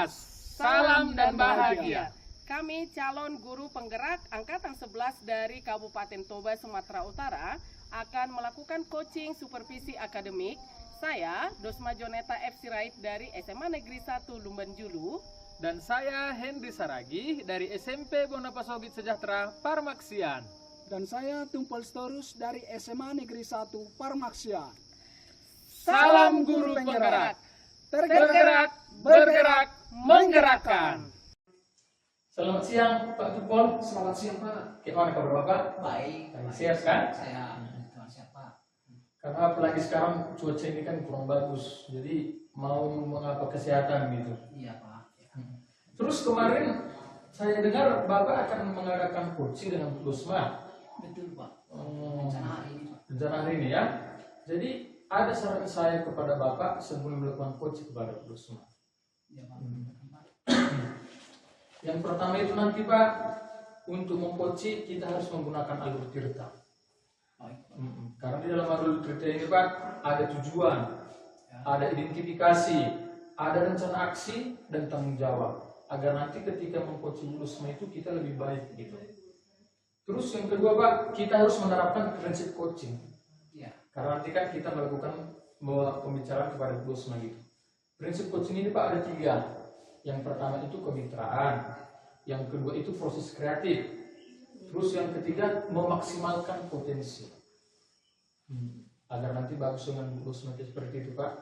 kelas. Salam dan bahagia. Kami calon guru penggerak Angkatan 11 dari Kabupaten Toba, Sumatera Utara akan melakukan coaching supervisi akademik. Saya, Dosma Joneta F. Sirait dari SMA Negeri 1 Lumbanjulu. Dan saya Henry Saragi dari SMP Bonapasogit Sejahtera Parmaksian. Dan saya Tumpul Storus dari SMA Negeri 1 Parmaksian. Salam guru penggerak. Tergerak, bergerak, menggerakkan. Selamat siang Pak Tumpul. Selamat siang Pak. Gimana kabar Bapak? Baik. Siap kan? Saya teman siapa? Karena apalagi sekarang cuaca ini kan kurang bagus, jadi mau mengapa kesehatan gitu. Iya Pak. Terus kemarin saya dengar Bapak akan mengadakan coaching dengan Bu Dosma. Betul Pak. Rencana hari ini Pak. Rencana hari ini ya. Jadi ada saran saya kepada Bapak sebelum melakukan coaching kepada Bu Dosma. Iya Pak. Yang pertama itu nanti Pak, untuk mengcoaching kita harus menggunakan alur tirta. Baik Pak. Karena di dalam alur tirta ini Pak ada tujuan, ada identifikasi, ada rencana aksi dan tanggung jawab. Agar nanti ketika mengcoaching Bu Dosma itu kita lebih baik gitu. Terus yang kedua Pak, kita harus menerapkan prinsip coaching. Iya. Karena nanti kan kita melakukan pembicaraan kepada Bu Dosma gitu. Prinsip coaching ini Pak ada 3. Yang pertama itu kemitraan, yang kedua itu proses kreatif, terus yang ketiga memaksimalkan potensi. Agar nanti bagus dengan Bu Dosma seperti itu Pak.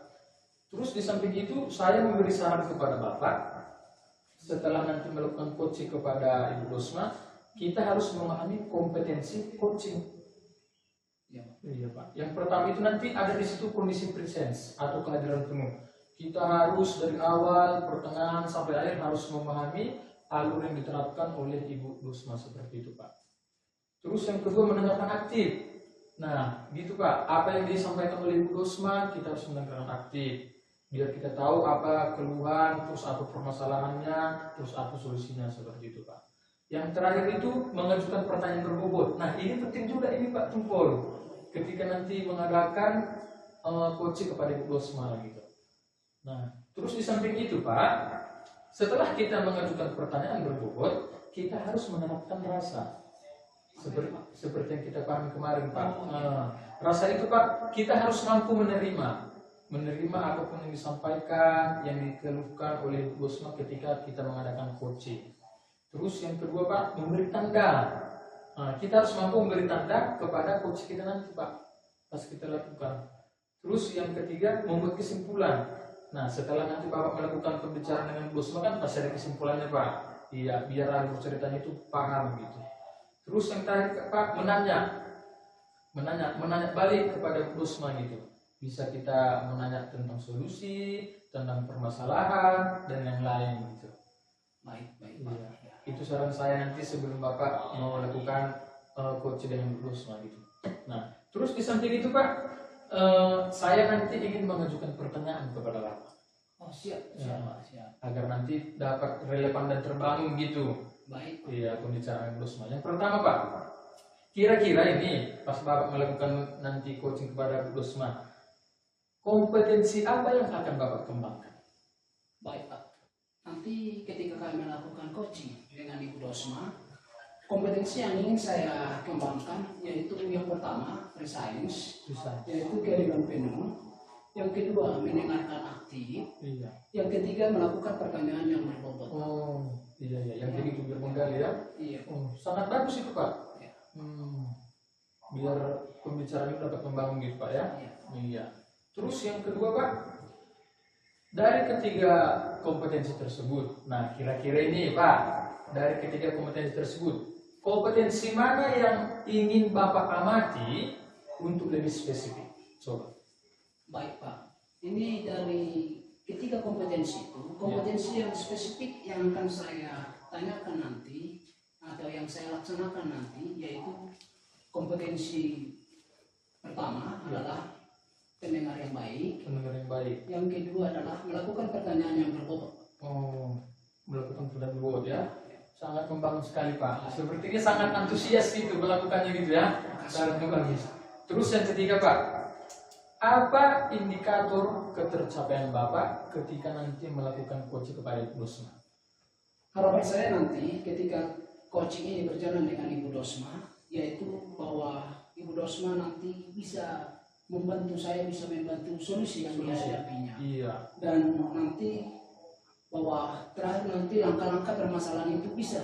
Terus di samping itu saya memberi saran kepada Bapak, setelah nanti melakukan coaching kepada Ibu Dosma, kita harus memahami kompetensi coaching. Iya Pak. Iya Pak. Yang pertama itu nanti ada di situ kondisi presence atau kehadiran penuh. Kita harus dari awal, pertengahan sampai akhir harus memahami alur yang diterapkan oleh Ibu Dosma seperti itu Pak. Terus yang kedua mendengarkan aktif. Nah, gitu Pak. Apa yang disampaikan oleh Ibu Dosma kita harus mendengarkan aktif. Biar kita tahu apa keluhan, terus apa permasalahannya, terus apa solusinya seperti itu Pak. Yang terakhir itu mengajukan pertanyaan berbobot. Nah, ini penting juga ini Pak Tumpul. Ketika nanti mengadakan coaching kepada Ibu Dosma gitu. Nah, terus di samping itu Pak, setelah kita mengajukan pertanyaan berbobot, kita harus menerapkan rasa. Seperti yang kita pahami kemarin Pak. Rasa itu Pak, kita harus mampu menerima apapun yang disampaikan, yang dikeluhkan oleh Bu Dosma ketika kita mengadakan coaching. Terus yang kedua Pak, memberi tanda. Nah, kita harus mampu memberi tanda kepada coach kita nanti Pak, pas kita lakukan. Terus yang ketiga, membuat kesimpulan. Nah, setelah nanti Bapak melakukan pembicaraan dengan Bu Dosma kan pasti ada kesimpulannya Pak. Iya, biar alur ceritanya itu paham gitu. Terus yang terakhir Pak, menanya balik kepada Bu Dosma gitu. Bisa kita menanya tentang solusi, tentang permasalahan dan yang lain gitu. Baik Pak. Iya. Itu saran saya nanti sebelum Bapak mau melakukan coaching dengan Bu Dosma gitu. Nah, terus di samping itu Pak, saya nanti ingin mengajukan pertanyaan kepada Bapak. Oh siap Pak, siap. Agar nanti dapat relevan dan terbangun gitu. Baik Pak. Iya, pembicaraan Bu Dosma. Yang pertama Pak, kira-kira ini pas Bapak melakukan nanti coaching kepada Bu Dosma, kompetensi apa yang akan Bapak kembangkan? Baik Pak. Nanti ketika kami melakukan coaching dengan Ibu Dosma, kompetensi yang ingin saya kembangkan yaitu yang pertama resilience, yaitu keadilan penuh. Yang kedua mendengarkan aktif. Iya. Yang ketiga melakukan pertanyaan yang berbobot. Oh, iya, yang begitu biar menggali ya. Iya. Oh, sangat bagus itu Pak. Iya. Biar pembicaraan itu dapat membangun gitu Pak ya. Iya. Terus yang kedua Pak, dari ketiga kompetensi tersebut, nah kira-kira ini Pak, dari ketiga kompetensi tersebut, kompetensi mana yang ingin Bapak amati untuk lebih spesifik? Coba. Baik Pak, ini dari ketiga kompetensi itu, kompetensi yang spesifik yang akan saya tanyakan nanti atau yang saya laksanakan nanti yaitu kompetensi pertama adalah pendengar yang baik. Pendengar yang baik. Yang kedua adalah melakukan pertanyaan yang berbobot. Oh, melakukan pertanyaan berbobot ya. Sangat membangun sekali Pak. Sepertinya sangat antusias gitu melakukannya gitu ya. Sangat bagus. Terus yang ketiga Pak, apa indikator ketercapaian Bapak ketika nanti melakukan coaching kepada Ibu Dosma? Harapan saya nanti ketika coaching ini berjalan dengan Ibu Dosma, yaitu bahwa Ibu Dosma nanti bisa membantu saya, bisa membantu solusi yang dihadapinya. Iya. Dan nanti bahwa terakhir nanti langkah-langkah permasalahan itu bisa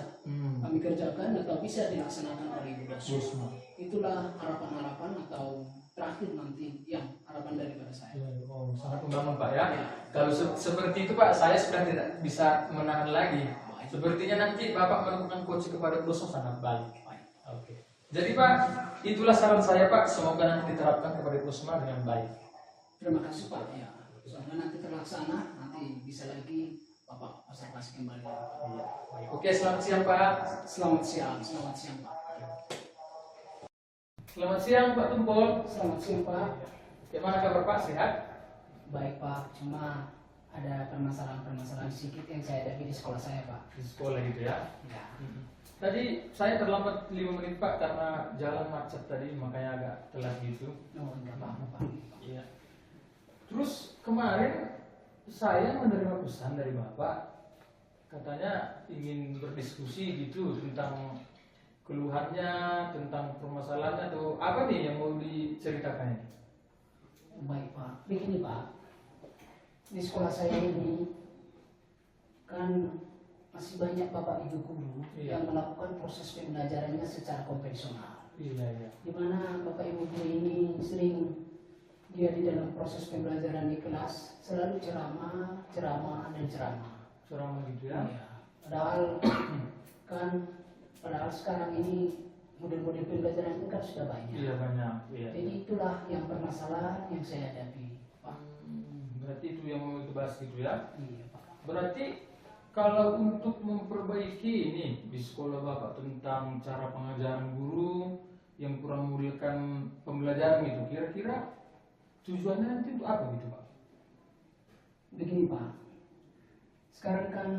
kami kerjakan atau bisa dilaksanakan oleh Ibu Dosma. Itulah harapan-harapan atau terakhir nanti yang harapan daripada saya. Oh, sangat membangun Pak ya. Kalau seperti itu Pak, saya sudah tidak bisa menahan lagi. Sepertinya nanti Bapak melakukan coaching kepada Ibu Dosma sangat baik. Oke. Jadi Pak, itulah saran saya Pak, semoga nanti diterapkan kepada Ibu Dosma dengan baik. Terima kasih Pak. Ya, semoga nanti terlaksana, nanti bisa lagi Bapak observasi kembali. Iya. Oke, selamat siang Pak. Selamat siang Pak. Selamat siang Pak Tumpul. Selamat siang Pak. Gimana kabar Pak? Sehat? Baik Pak, cuma ada permasalahan sedikit yang saya hadapi di sekolah saya Pak. Di sekolah gitu ya. Ya. Tadi saya terlambat 5 menit Pak karena jalan macet tadi, makanya agak telat gitu. Oh, enggak apa-apa Pak. Iya. Terus kemarin saya menerima pesan dari Bapak, katanya ingin berdiskusi gitu tentang keluhannya, tentang permasalahannya atau apa nih yang mau diceritakan ini? Baik Pak, begini Pak, di sekolah saya ini kan masih banyak Bapak Ibu guru yang melakukan proses pembelajarannya secara konvensional. Iya. Di mana Bapak Ibu guru ini sering dia di dalam proses pembelajaran di kelas selalu ceramah Ceramah gitu ya. Iya. Padahal sekarang ini model-model pembelajaran itu kan sudah banyak. Iya banyak. Iya. Jadi itulah yang permasalahan yang saya hadapi, Pak. Berarti itu yang mau kita bahas gitu ya. Iya Pak. Berarti kalau untuk memperbaiki ini di sekolah Bapak tentang cara pengajaran guru yang kurang memudahkan pembelajaran gitu, kira-kira tujuannya nanti untuk apa gitu Pak? Begini Pak, sekarang kan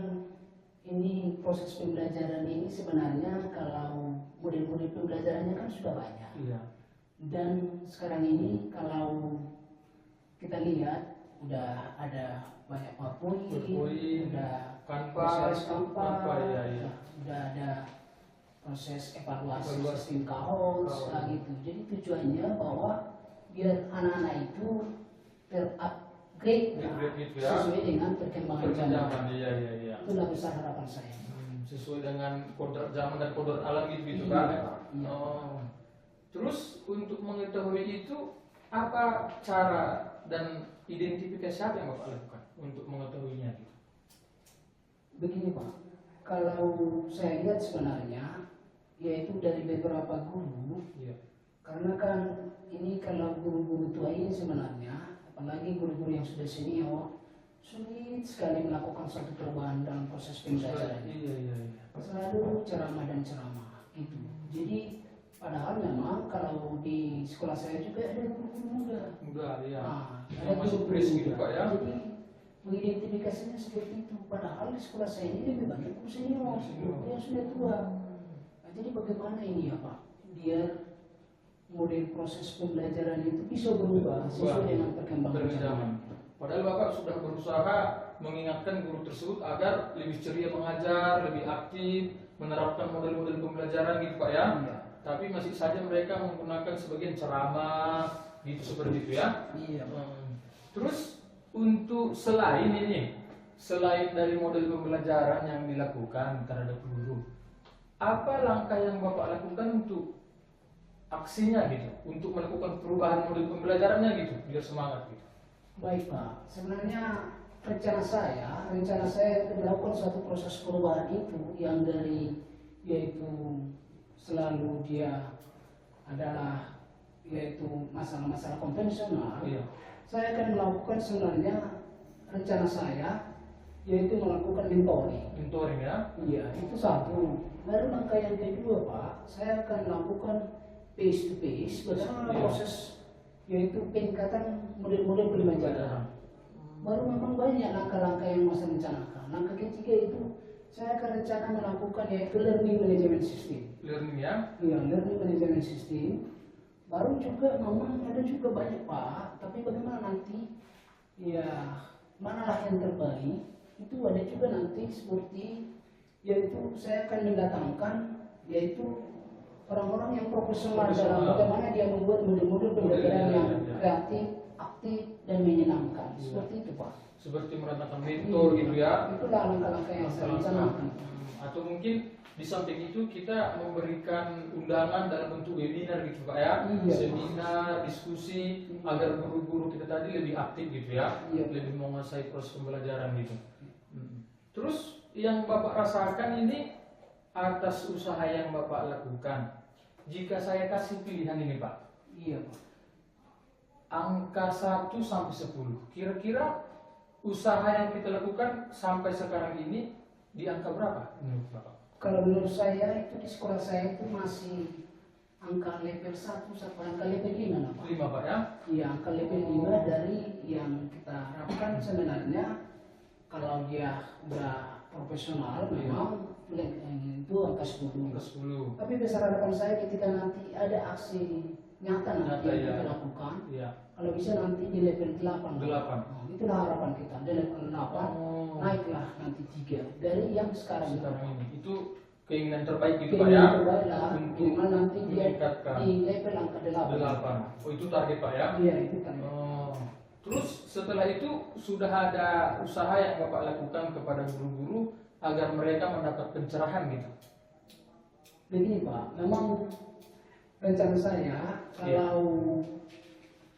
ini proses pembelajaran ini sebenarnya kalau model-model pembelajarannya kan sudah banyak. Iya. Dan sekarang ini kalau kita lihat udah ada banyak PowerPoint, udah proses Canva, iya. udah ada proses evaluasi sistem kaos, gitu. Jadi tujuannya bahwa biar anak-anak itu terupgrade gitu ya. sesuai dengan perkembangan zaman. Iya. Itulah besar harapan saya. Sesuai dengan kodrat zaman dan kodrat alam gitu Iya, Pak. iya. Oh. Terus untuk mengetahui itu apa cara dan identifikasi apa yang Bapak lakukan untuk mengetahuinya gitu? Begini Pak, kalau saya lihat sebenarnya yaitu dari beberapa guru. Iya. Karena kan ini kalau guru-guru tua ini sebenarnya, apalagi guru-guru yang sudah senior, sulit sekali melakukan suatu perubahan dalam proses pembelajaran. Iya. Selalu ceramah dan ceramah gitu. Jadi padahal memang kalau di sekolah saya juga ada guru-guru muda. Iya. Ada Yang masih guru-guru fresh gitu muda. Pak ya. Jadi mengidentifikasinya seperti itu. Padahal di sekolah saya ini lebih banyak guru senior, guru yang sudah tua. Nah, jadi bagaimana ini ya Pak? Biar model proses pembelajaran itu bisa berubah sesuai dengan perkembangan zaman. Padahal Bapak sudah berusaha mengingatkan guru tersebut agar lebih ceria mengajar, lebih aktif, menerapkan model-model pembelajaran gitu Pak ya. Iya. Tapi masih saja mereka menggunakan sebagian ceramah gitu seperti itu ya. Iya. Terus untuk selain dari model pembelajaran yang dilakukan terhadap guru, apa langkah yang Bapak lakukan untuk aksinya gitu, untuk melakukan perubahan model pembelajarannya gitu, biar semangat gitu? Baik Pak, sebenarnya rencana saya untuk melakukan suatu proses perubahan itu yang dari yaitu selalu dia adalah yaitu masalah-masalah konvensional. Iya. Saya akan melakukan sebenarnya rencana saya yaitu melakukan mentoring. Ya. Iya, itu satu. Lalu langkah yang kedua Pak, saya akan melakukan face to face bagaimana proses yaitu peningkatan model-model pembelajaran. Baru memang banyak langkah-langkah yang saya rencanakan. Langkah ketiga itu saya akan rencana melakukan yaitu learning management system. Learning ya. Iya, learning management system. baru juga memang ada juga banyak Pak, tapi bagaimana nanti ya manalah yang terbaik itu ada juga nanti seperti yaitu saya akan mendatangkan yaitu orang-orang yang profesional dalam bagaimana dia membuat model-model pembelajaran yang kreatif, aktif dan menyenangkan. Seperti itu Pak. Seperti mendatangkan mentor gitu ya. Itulah langkah-langkah yang saya rencanakan. Atau mungkin di samping itu kita memberikan undangan dalam bentuk webinar gitu Pak ya. Iya. Seminar, diskusi agar guru-guru kita tadi lebih aktif gitu ya. Iya. Lebih menguasai proses pembelajaran gitu. Terus yang Bapak rasakan ini atas usaha yang Bapak lakukan. Jika saya kasih pilihan ini Pak, Iya Pak. angka 1 sampai 10, kira-kira usaha yang kita lakukan sampai sekarang ini di angka berapa menurut Bapak? Kalau menurut saya itu di sekolah saya itu masih angka level 1 sampai angka level 5 lah Pak. 5 Pak ya? Iya, angka level 5 dari yang kita harapkan sebenarnya kalau dia udah profesional memang itu angka 10. Angka 10. Tapi besar harapan saya ketika nanti ada aksi nyata nanti Nyata, yang ya. kita lakukan, Iya. kalau bisa nanti di level 8. 8. Nah, itulah harapan kita di level 8 Oh. naiklah nanti 3 dari yang sekarang. Sekarang ini itu keinginan terbaik gitu Pak ya? Keinginan terbaik lah, Untuk minimal nanti dia meningkatkan di level angka 8. 8. Oh itu target Pak ya? Iya itu kan. Oh. Terus setelah itu sudah ada usaha yang Bapak lakukan kepada guru-guru agar mereka mendapat pencerahan gitu? Begini Pak, memang rencana saya kalau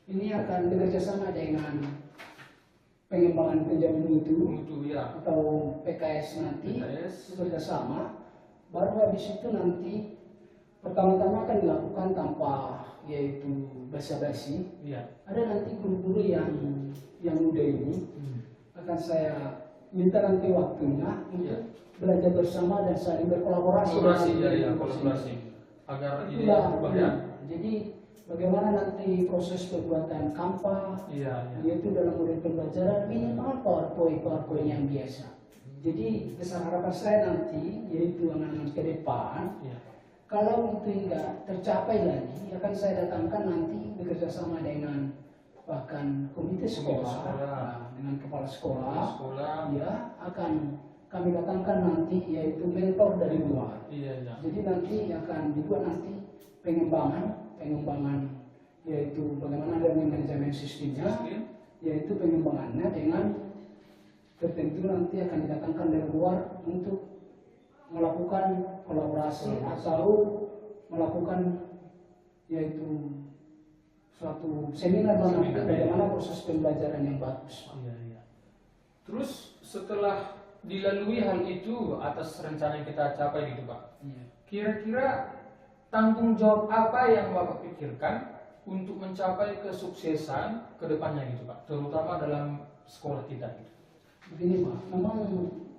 ini akan bekerja sama dengan pengembangan penjamin mutu Mutu ya. atau PKS nanti PKS. bekerja sama, baru habis itu nanti pertama-tama akan dilakukan tanpa yaitu basa-basi. Iya. Ada nanti guru-guru yang muda ini akan saya minta nanti waktunya untuk belajar bersama dan saling berkolaborasi. Kolaborasi ya, dengan ya guru kolaborasi. sendiri. Agar ini Itulah, berubah ya. Jadi bagaimana nanti proses pembuatan kampa Iya, iya. yaitu dalam model pembelajaran minimal PowerPoint yang biasa. Jadi besar harapan saya nanti yaitu anak-anak ke depan, Iya. kalau itu enggak tercapai lagi akan saya datangkan nanti bekerja sama dengan bahkan komite sekolah, nah, dengan kepala sekolah, ya akan kami datangkan nanti yaitu mentor dari luar. Iya, iya. Jadi nanti akan dibuat nanti pengembangan yaitu bagaimana dengan manajemen sistemnya, yaitu pengembangannya dengan tertentu nanti akan didatangkan dari luar untuk melakukan kolaborasi atau melakukan yaitu suatu seminar nanti bagaimana proses pembelajaran yang bagus. Iya, iya. Terus setelah dilalui hal itu atas rencana yang kita capai gitu Pak, Iya. kira-kira tanggung jawab apa yang Bapak pikirkan untuk mencapai kesuksesan ke depannya gitu Pak, terutama dalam sekolah kita gitu? Begini Pak, memang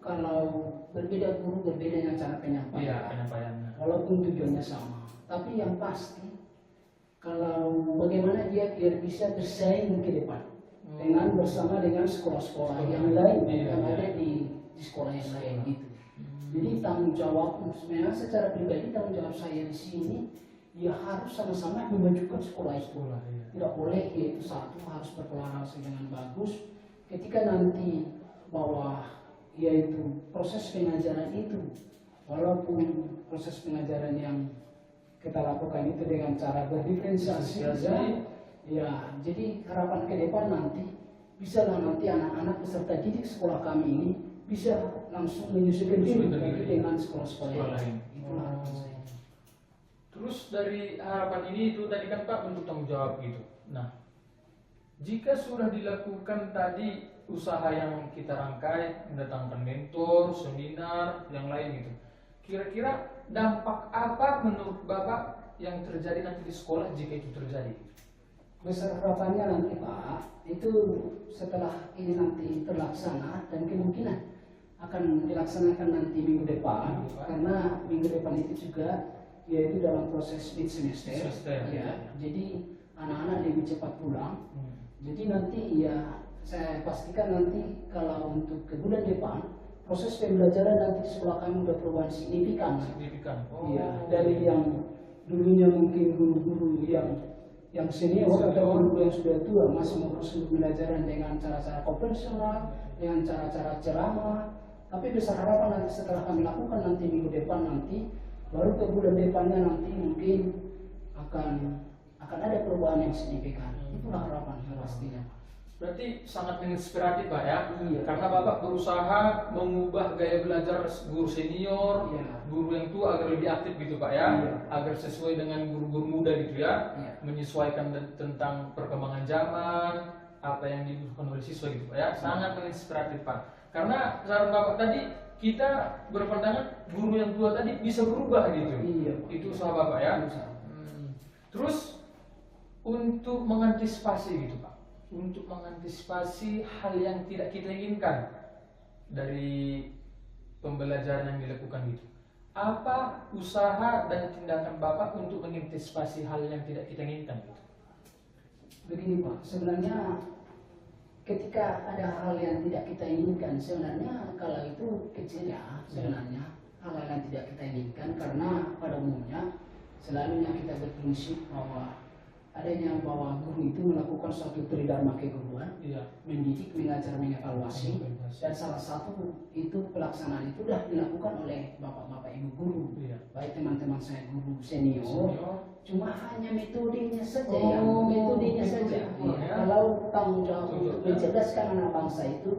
kalau berbeda guru berbedanya cara penyampaian. Iya, penyampaiannya. Walaupun tujuannya sama, tapi yang pasti kalau bagaimana dia biar bisa bersaing ke depan dengan bersama dengan sekolah-sekolah yang lain yang ada di sekolah yang lain gitu. Jadi tanggung jawab sebenarnya secara pribadi tanggung jawab saya di sini ya harus sama-sama memajukan sekolah itu. Tidak boleh yaitu satu harus berkolaborasi dengan bagus. Ketika nanti bahwa yaitu proses pengajaran itu walaupun proses pengajaran yang kita lakukan itu dengan cara berdiferensiasi ya jadi harapan ke depan nanti bisa lah nanti anak-anak peserta didik sekolah kami ini bisa langsung menyesuaikan diri dengan sekolah-sekolah lain. Itulah harapan saya. Terus dari harapan ini itu tadi kan Pak bentuk tanggung jawab gitu. Nah, jika sudah dilakukan tadi usaha yang kita rangkai, mendatangkan mentor, seminar, yang lain gitu, kira-kira dampak apa menurut Bapak yang terjadi nanti di sekolah jika itu terjadi? Besar harapannya nanti Pak, itu setelah ini nanti terlaksana dan kemungkinan akan dilaksanakan nanti minggu depan, karena minggu depan itu juga yaitu dalam proses mid semester, ya. Jadi anak-anak lebih cepat pulang. Jadi nanti ya saya pastikan nanti kalau untuk ke bulan depan proses pembelajaran nanti di sekolah kami sudah perubahan signifikan. Signifikan. Iya, dari yang dulunya mungkin guru-guru yang yang senior atau guru yang sudah tua masih mengurus pembelajaran dengan cara-cara konvensional, dengan cara-cara ceramah. Tapi besar harapan nanti setelah kami lakukan nanti minggu depan nanti, baru ke bulan depannya nanti mungkin akan ada perubahan yang signifikan. Itulah harapan pastinya. Berarti sangat menginspiratif Pak ya. Iya. Karena Bapak berusaha mengubah gaya belajar guru senior, Iya. guru yang tua agar lebih aktif gitu Pak ya, Iya. agar sesuai dengan guru-guru muda gitu ya, Iya. menyesuaikan tentang perkembangan zaman, apa yang dibutuhkan oleh siswa gitu Pak ya. Sangat menginspiratif Pak. Karena saran Bapak tadi kita berpandangan guru yang tua tadi bisa berubah gitu. Iya. Itu usaha Bapak ya. Iya. Terus untuk mengantisipasi gitu Pak, untuk mengantisipasi hal yang tidak kita inginkan dari pembelajaran yang dilakukan gitu, apa usaha dan tindakan Bapak untuk mengantisipasi hal yang tidak kita inginkan gitu? Begini Pak, sebenarnya ketika ada hal yang tidak kita inginkan, sebenarnya kalau itu kecil ya, sebenarnya hal-hal yang tidak kita inginkan, karena pada umumnya selalunya kita berprinsip bahwa adanya bahwa guru itu melakukan suatu tridharma keguruan, Iya. mendidik, mengajar, mengevaluasi, dan salah satu itu pelaksanaan itu sudah dilakukan oleh bapak-bapak ibu guru, Iya. baik teman-teman saya guru senior, Senior. cuma hanya metodenya saja Oh, yang metodenya saja. metode, Iya. ya. Kalau tanggung jawab Betul, untuk ya. mencerdaskan anak bangsa itu,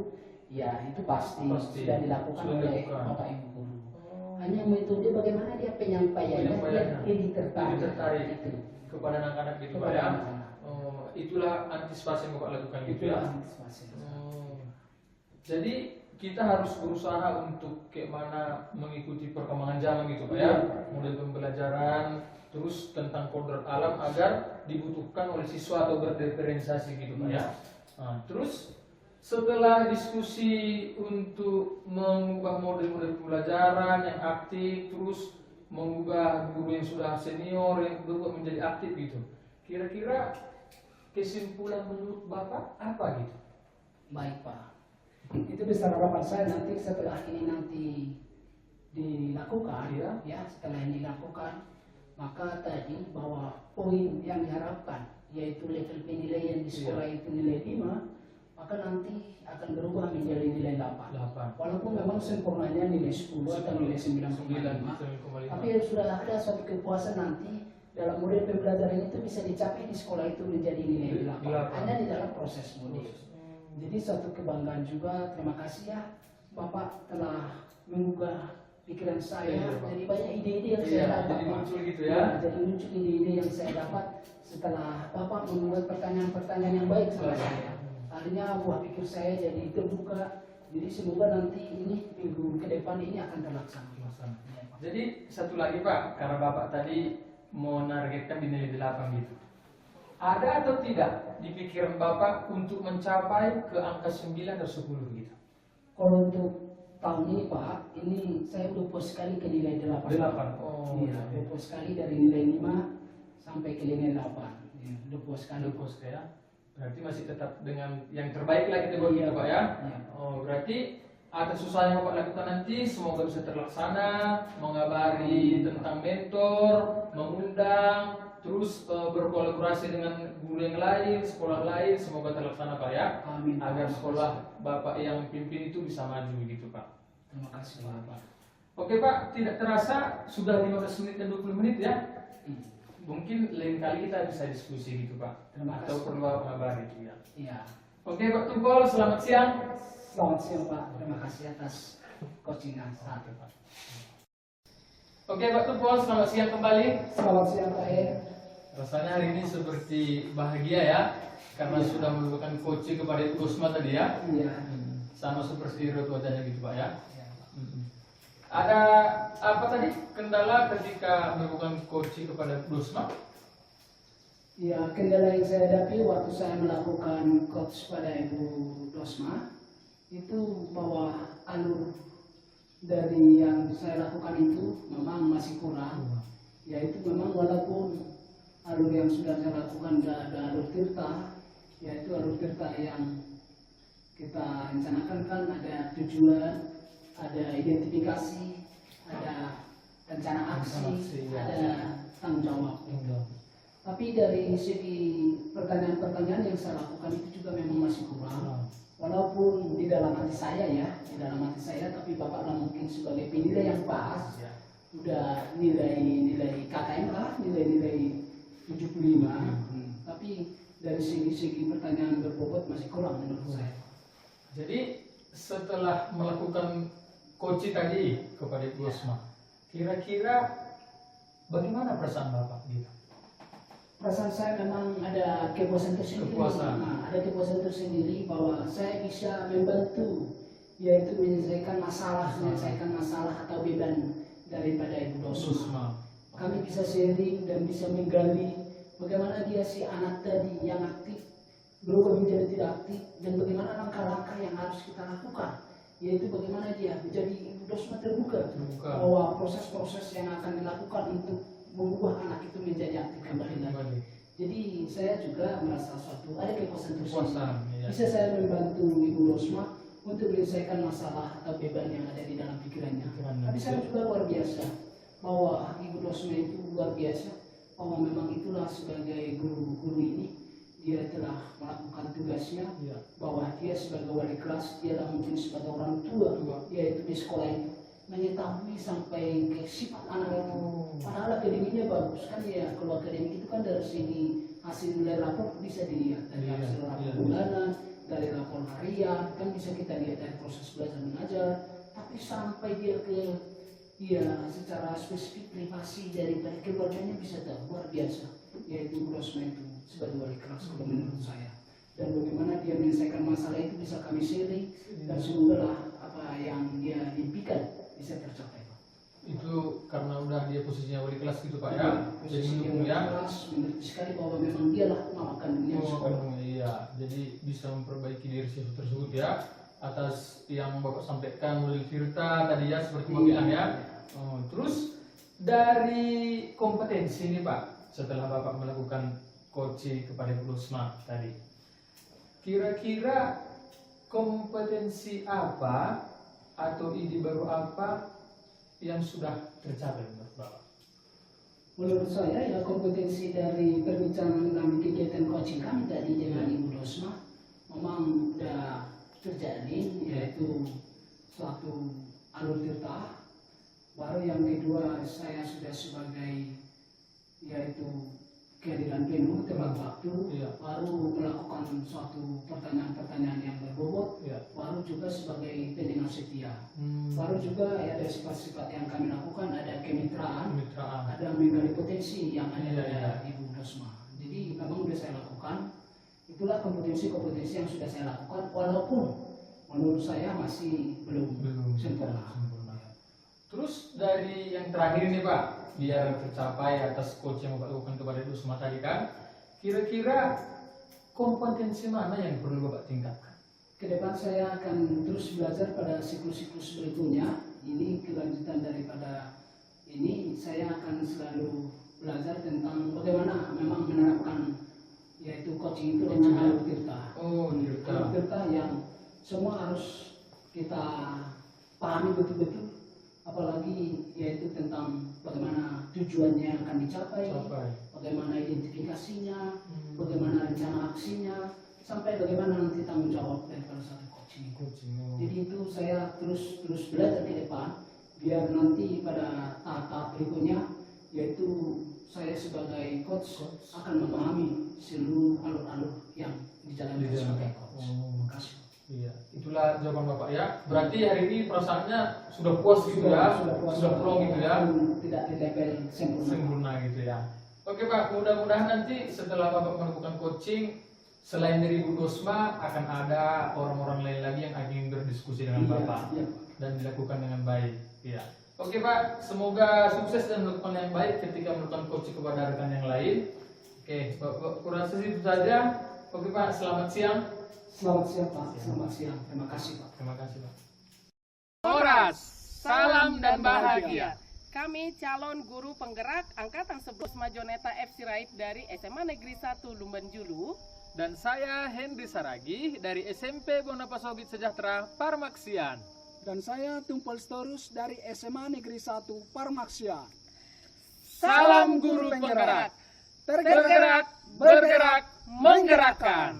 ya itu pasti, Pasti. sudah dilakukan Sudah oleh dilakukan. bapak ibu guru. Hanya metode bagaimana dia penyampaiannya, Penyampaiannya. dia ditertarik Ditertarik. itu. Kepada anak-anak gitu Pak Kepada ya. anak-anak. Oh, itulah antisipasi yang Bapak lakukan gitu ya. Itulah antisipasi. Oh. Jadi kita harus berusaha untuk kayak mana mengikuti perkembangan zaman gitu Pak ya, model pembelajaran, terus tentang kodrat alam agar dibutuhkan oleh siswa atau berdiferensiasi gitu Pak ya. Nah, terus setelah diskusi untuk mengubah model-model pembelajaran yang aktif, terus mengubah guru yang sudah senior yang berubah menjadi aktif gitu, kira-kira kesimpulan menurut Bapak apa gitu? Baik Pak, itu besar harapan saya nanti setelah ini nanti dilakukan, ya setelah ini dilakukan, maka tadi bahwa poin yang diharapkan yaitu level penilaian di sekolah itu nilai 5, maka nanti akan berubah menjadi nilai 8. 8. Walaupun memang sempurnanya nilai 10 atau nilai 9,5, tapi sudah ada suatu kepuasan nanti dalam model pembelajaran itu bisa dicapai di sekolah itu menjadi nilai 8. Hanya di dalam proses model. Jadi suatu kebanggaan juga. Terima kasih ya Bapak telah menggugah pikiran saya. Jadi banyak ide-ide yang saya dapat. Jadi muncul gitu Ya, ya. jadi muncul ide-ide yang saya dapat setelah Bapak membuat pertanyaan-pertanyaan yang baik sama saya. Akhirnya buah pikir saya jadi terbuka. Jadi semoga nanti ini minggu ke depan ini akan terlaksana. Ya, Pak. Jadi satu lagi Pak, karena Bapak tadi mau menargetkan di nilai 8 gitu. Ada atau tidak di pikiran Bapak untuk mencapai ke angka 9 atau 10 gitu? Kalau untuk tahun ini Pak, ini saya udah puas sekali ke nilai 8. 8. Oh, Iya, udah puas sekali dari nilai 5 sampai ke nilai 8. Ya, udah puas sekali. Lupus ya. Berarti masih tetap dengan yang terbaik lah kita buat Iya, gitu Pak ya. Iya. Oh, berarti atas usaha yang Bapak lakukan nanti semoga bisa terlaksana, mengabari tentang mentor, mengundang, terus berkolaborasi dengan guru yang lain, sekolah lain, semoga terlaksana Pak ya. Amin. Agar sekolah Bapak yang pimpin itu bisa maju gitu Pak. Terima kasih Pak. Oke Pak, tidak terasa sudah 15 menit dan 20 menit ya. Hmm. Mungkin lain kali kita bisa diskusi gitu Pak. Terima Atau kasih. perlu mengabari gitu ya. Iya. Oke Pak Tumpol, selamat siang. Selamat siang Pak. Terima kasih atas coaching-nya saat Pak. Oke Pak Tumpol, selamat siang kembali. Selamat siang Pak E. Rasanya hari ini seperti bahagia ya, karena sudah melakukan coaching kepada Ibu Dosma tadi ya. Iya. Sama seperti wajahnya gitu Pak ya. Iya, Pak. Ada apa tadi kendala ketika melakukan coaching kepada Ibu Dosma? Ya, kendala yang saya hadapi waktu saya melakukan coach pada Ibu Dosma itu bahwa alur dari yang saya lakukan itu memang masih kurang. Yaitu memang walaupun alur yang sudah saya lakukan ada alur tirta, yaitu alur tirta yang kita rencanakan kan ada tujuan, ada identifikasi, ada rencana aksi, ya. ada tanggung jawab. Tapi dari segi pertanyaan-pertanyaan yang saya lakukan itu juga memang masih kurang. Walaupun di dalam hati saya tapi Bapaklah mungkin sebagai penilai yang pas, udah nilai KKM lah, nilai 75. Tapi dari segi pertanyaan berbobot masih kurang menurut saya. Jadi setelah melakukan coaching tadi kepada Ibu Rosma, kira-kira bagaimana perasaan Bapak gitu? Perasaan saya memang ada kepuasan tersendiri. Ada kepuasan tersendiri bahwa saya bisa membantu, yaitu menyelesaikan masalah atau beban daripada Ibu Rosma. Kami bisa sharing dan bisa menggali bagaimana dia si anak tadi yang aktif berubah menjadi tidak aktif, dan bagaimana langkah-langkah yang harus kita lakukan, yaitu bagaimana dia menjadi Ibu Rosma terbuka bahwa proses-proses yang akan dilakukan untuk mengubah anak itu menjadi aktif kembali lagi. Jadi saya juga merasa ada kepuasan tersendiri. Bisa saya membantu Ibu Rosma untuk menyelesaikan masalah atau beban yang ada di dalam pikirannya. Tapi saya juga luar biasa bahwa Ibu Rosma itu luar biasa, bahwa memang itulah sebagai guru ini dia telah melakukan tugasnya, bahwa dia sebagai wali kelas, dia mungkin sebagai orang tua, yaitu di sekolah itu mengetahui sampai ke sifat anak itu. Padahal akademinya bagus kan ya, kalau akademik itu kan dari sini hasil nilai rapor bisa dilihat dari hasil rapor bulanan, dari rapor harian, kan bisa kita lihat dari proses belajar mengajar. Tapi sampai dia secara spesifik privasi dari keluarganya bisa tahu, luar biasa, yaitu Ibu Rosma itu sebagai wali kelas kalau menurut saya. Dan bagaimana dia menyelesaikan masalah itu bisa kami sharing, dan semoga apa yang dia impikan bisa tercapai, Pak. Itu karena udah dia posisinya wali kelas gitu Pak ya. Jadi mendukung ya. Mengerti sekali bahwa memang dialah mama kandungnya sekolah. Iya, jadi bisa memperbaiki diri siswa tersebut ya. Atas yang Bapak sampaikan melalui Tirta tadi ya, seperti Bapak bilang ya. Terus dari kompetensi ini Pak, setelah Bapak melakukan coaching kepada Ibu Rosma tadi, kira-kira kompetensi apa atau ide baru apa yang sudah tercapai menurut Bapak? Menurut saya ya, kompetensi dari perbincangan dalam kegiatan coaching kami tadi dengan Ibu Rosma memang sudah terjadi, yaitu suatu alur tirta. Baru yang kedua, saya sudah sebagai yaitu kehadiran penuh tepat waktu, baru melakukan suatu pertanyaan-pertanyaan yang berbobot, baru juga sebagai pendengar setia, baru juga ya ada sifat-sifat yang kami lakukan, ada kemitraan, ada menggali potensi yang ada pada Ibu Rosma. Jadi memang sudah saya lakukan, itulah kompetensi-kompetensi yang sudah saya lakukan, walaupun menurut saya masih belum sempurna. Terus dari yang terakhir nih Pak, biar tercapai atas coach yang Bapak lakukan kepada Ibu Rosma tadi kan, kira-kira kompetensi mana yang perlu Bapak tingkatkan? Kedepan saya akan terus belajar pada siklus-siklus berikutnya. Ini kelanjutan daripada ini, saya akan selalu belajar tentang bagaimana memang menerapkan yaitu coaching itu dengan alur tirta. Alur tirta yang semua harus kita pahami betul-betul, apalagi yaitu tentang bagaimana tujuannya akan dicapai, bagaimana identifikasinya, bagaimana rencana aksinya, sampai bagaimana nanti tanggung jawab daripada satu coaching. Jadi itu saya terus belajar ke depan, biar nanti pada tahap berikutnya, yaitu saya sebagai coach akan memahami seluruh alur-alur yang dijalankan sebagai coach. Terima kasih. Iya, itulah jawaban Bapak ya. Berarti hari ini perasaannya sudah puas gitu ya, sudah plong gitu ya, tidak ditempel sempurna gitu ya. Oke Pak, mudah-mudahan nanti setelah Bapak melakukan coaching, selain dari Ibu Rosma akan ada orang-orang lain lagi yang ingin berdiskusi dengan Bapak dan dilakukan dengan baik. Iya. Oke Pak, semoga sukses dan melakukan yang baik ketika melakukan coaching kepada rekan yang lain. Oke, kurang itu saja. Oke Pak, selamat siang. Selamat siang Pak, selamat siang. Terima kasih Pak. Terima kasih Pak. Horas, salam dan bahagia. Kami calon guru penggerak Angkatan 11 Majoneta F. Sirait dari SMA Negeri 1 Lumbanjulu. Dan saya Henry Saragi dari SMP Bonapasogit Sejahtera Parmaksian. Dan saya Tumpel Storus dari SMA Negeri 1 Parmaksian. Salam guru penggerak. tergerak, bergerak, menggerakkan.